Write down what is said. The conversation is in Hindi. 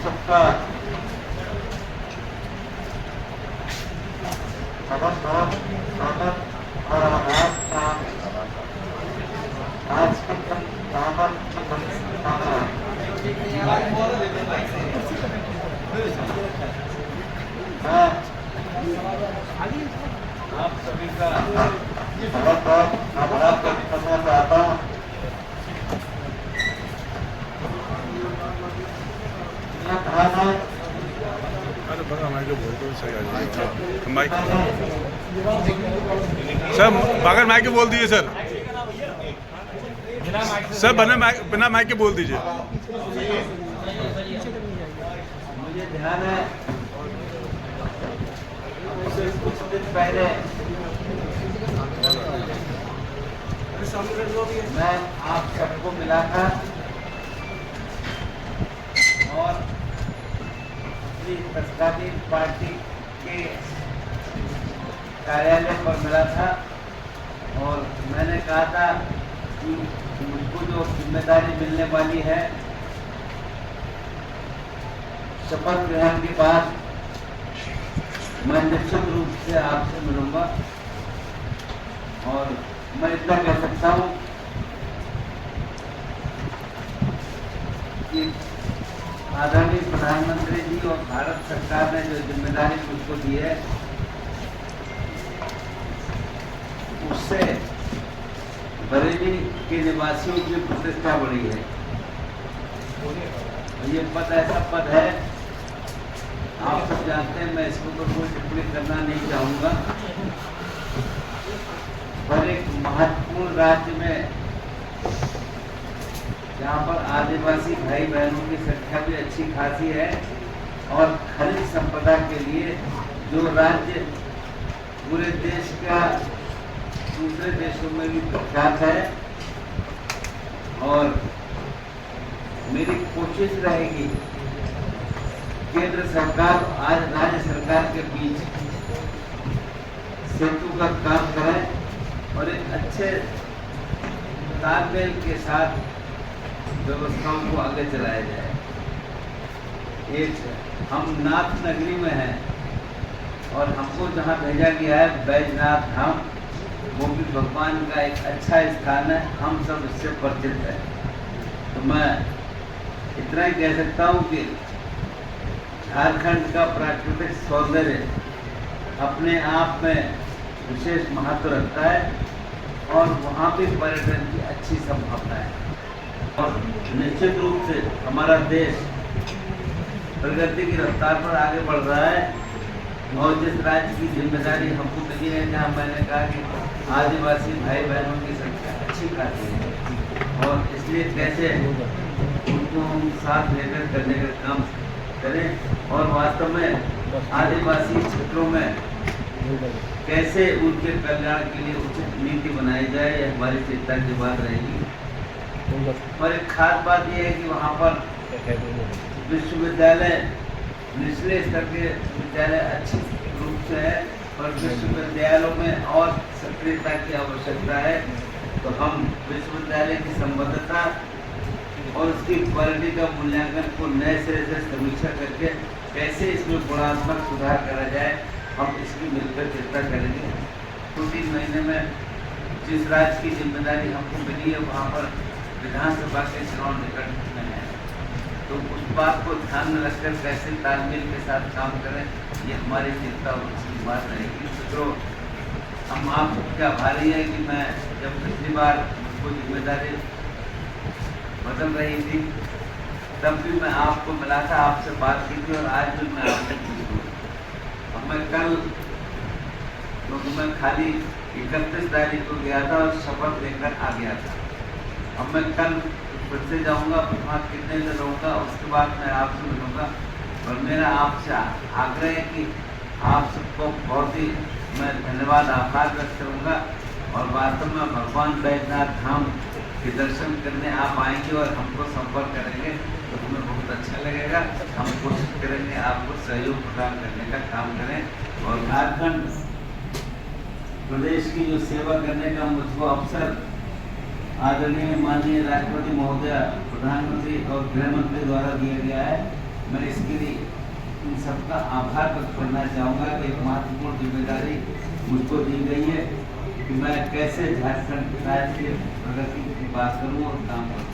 सबका बहुत बहुत स्वागत और आभार का आज के दावत की संस्थापना मैं आप सभी का बहुत बहुत आभार व्यक्त करना चाहता हूँ। यह कहा है अरे बघा माइक बोलतो सही आ माइक सर बगैर माइक के बोल दीजिए सर सर बिना माइक के बोल दीजिए। मुझे ध्यान है कुछ दिन पहले मैं आप सबको मिला था और तत्कालीन पार्टी के कार्यालय पर मिला था और मैंने कहा था कि मुझको जो जिम्मेदारी मिलने वाली है शपथ ग्रहण के बाद मैं निश्चित रूप से आपसे मिलूंगा और मैं इतना कह सकता हूं कि आदरणीय प्रधानमंत्री जी और भारत सरकार ने जो जिम्मेदारी मुझको दी है उससे बरेली के निवासियों की प्रतिष्ठा बढ़ी है। ये पद ऐसा पद है, आप सब जानते हैं, मैं इसको तो कोई टिप्पणी करना नहीं चाहूंगा, पर एक महत्वपूर्ण राज्य में जहाँ पर आदिवासी भाई बहनों की संख्या भी अच्छी खासी है और खनिज संपदा के लिए जो राज्य पूरे देश का दूसरे देशों में भी प्रख्यात है और मेरी कोशिश रहेगी केंद्र सरकार और आज राज्य सरकार के बीच सेतु का काम करें और एक अच्छे तालमेल के साथ व्यवस्थाओं को आगे चलाया जाए। एक हम नाथ नगरी में हैं और हमको जहाँ भेजा गया है बैजनाथ धाम, वो भी भगवान का एक अच्छा स्थान है, हम सब इससे परिचित हैं। तो मैं इतना ही कह सकता हूँ कि झारखंड का प्राकृतिक सौंदर्य अपने आप में विशेष महत्व रखता है और वहाँ भी पर्यटन की अच्छी संभावना है और निश्चित रूप से हमारा देश प्रगति की रफ्तार पर आगे बढ़ रहा है और जिस राज्य की जिम्मेदारी हमको मिली है जहाँ मैंने कहा कि आदिवासी भाई बहनों की संख्या अच्छी खासी है और इसलिए कैसे उनको हम साथ लेकर करने का काम करें और वास्तव में आदिवासी क्षेत्रों में कैसे उनके कल्याण के लिए उचित नीति बनाई जाए, यह हमारी चिंता की बात रहेगी। और एक खास बात यह है कि वहाँ पर विश्वविद्यालय निचले स्तर के विद्यालय अच्छी रूप से है और विश्वविद्यालयों में और सक्रियता की आवश्यकता है। तो हम विश्वविद्यालय की संबद्धता और उसकी क्वालिटी का मूल्यांकन को नए सिरे से समीक्षा करके कैसे इसमें गुणात्मक सुधार करा जाए, हम इसकी मिलकर चर्चा करेंगे। 2-3 महीने में जिस राज्य की जिम्मेदारी हमको मिली है वहाँ पर विधानसभा के चुनाव निकट में है, तो उस बात को ध्यान में रखकर कैसे तालमेल के साथ काम करें, ये हमारी चिंता और उसकी बात रहेगी। तो हम आपके आभारी है कि मैं जब पिछली बार मुझको जिम्मेदारी बदल रही थी तब भी मैं आपको मिला था, आपसे बात की थी और आज भी मैं आपसे पूछी हूँ। अब मैं कल, क्योंकि मैं खाली 31 तारीख को गया था और शपथ लेकर आ गया था, अब मैं कल फिर से जाऊँगा, वहाँ कितने दिन रहूँगा, उसके बाद मैं आपसे मिलूँगा और मेरा आपसे आग्रह है कि आप सबको बहुत ही मैं धन्यवाद आभार व्यक्त करूँगा और वास्तव में भगवान बैजनाथ धाम के दर्शन करने आप आएंगे और हमको संपर्क करेंगे तो हमें बहुत अच्छा लगेगा। हम कोशिश करेंगे आपको सहयोग प्रदान करने का काम करें और झारखंड प्रदेश की जो सेवा करने का मुझको अवसर आदरणीय माननीय राष्ट्रपति महोदय, प्रधानमंत्री और गृह मंत्री द्वारा दिया गया है, मैं इसके लिए इन सबका आभार व्यक्त करना चाहूँगा कि एक महत्वपूर्ण जिम्मेदारी मुझको दी गई है कि मैं कैसे झारखंड राज्य की प्रगति की बात करूँ और काम करूँ।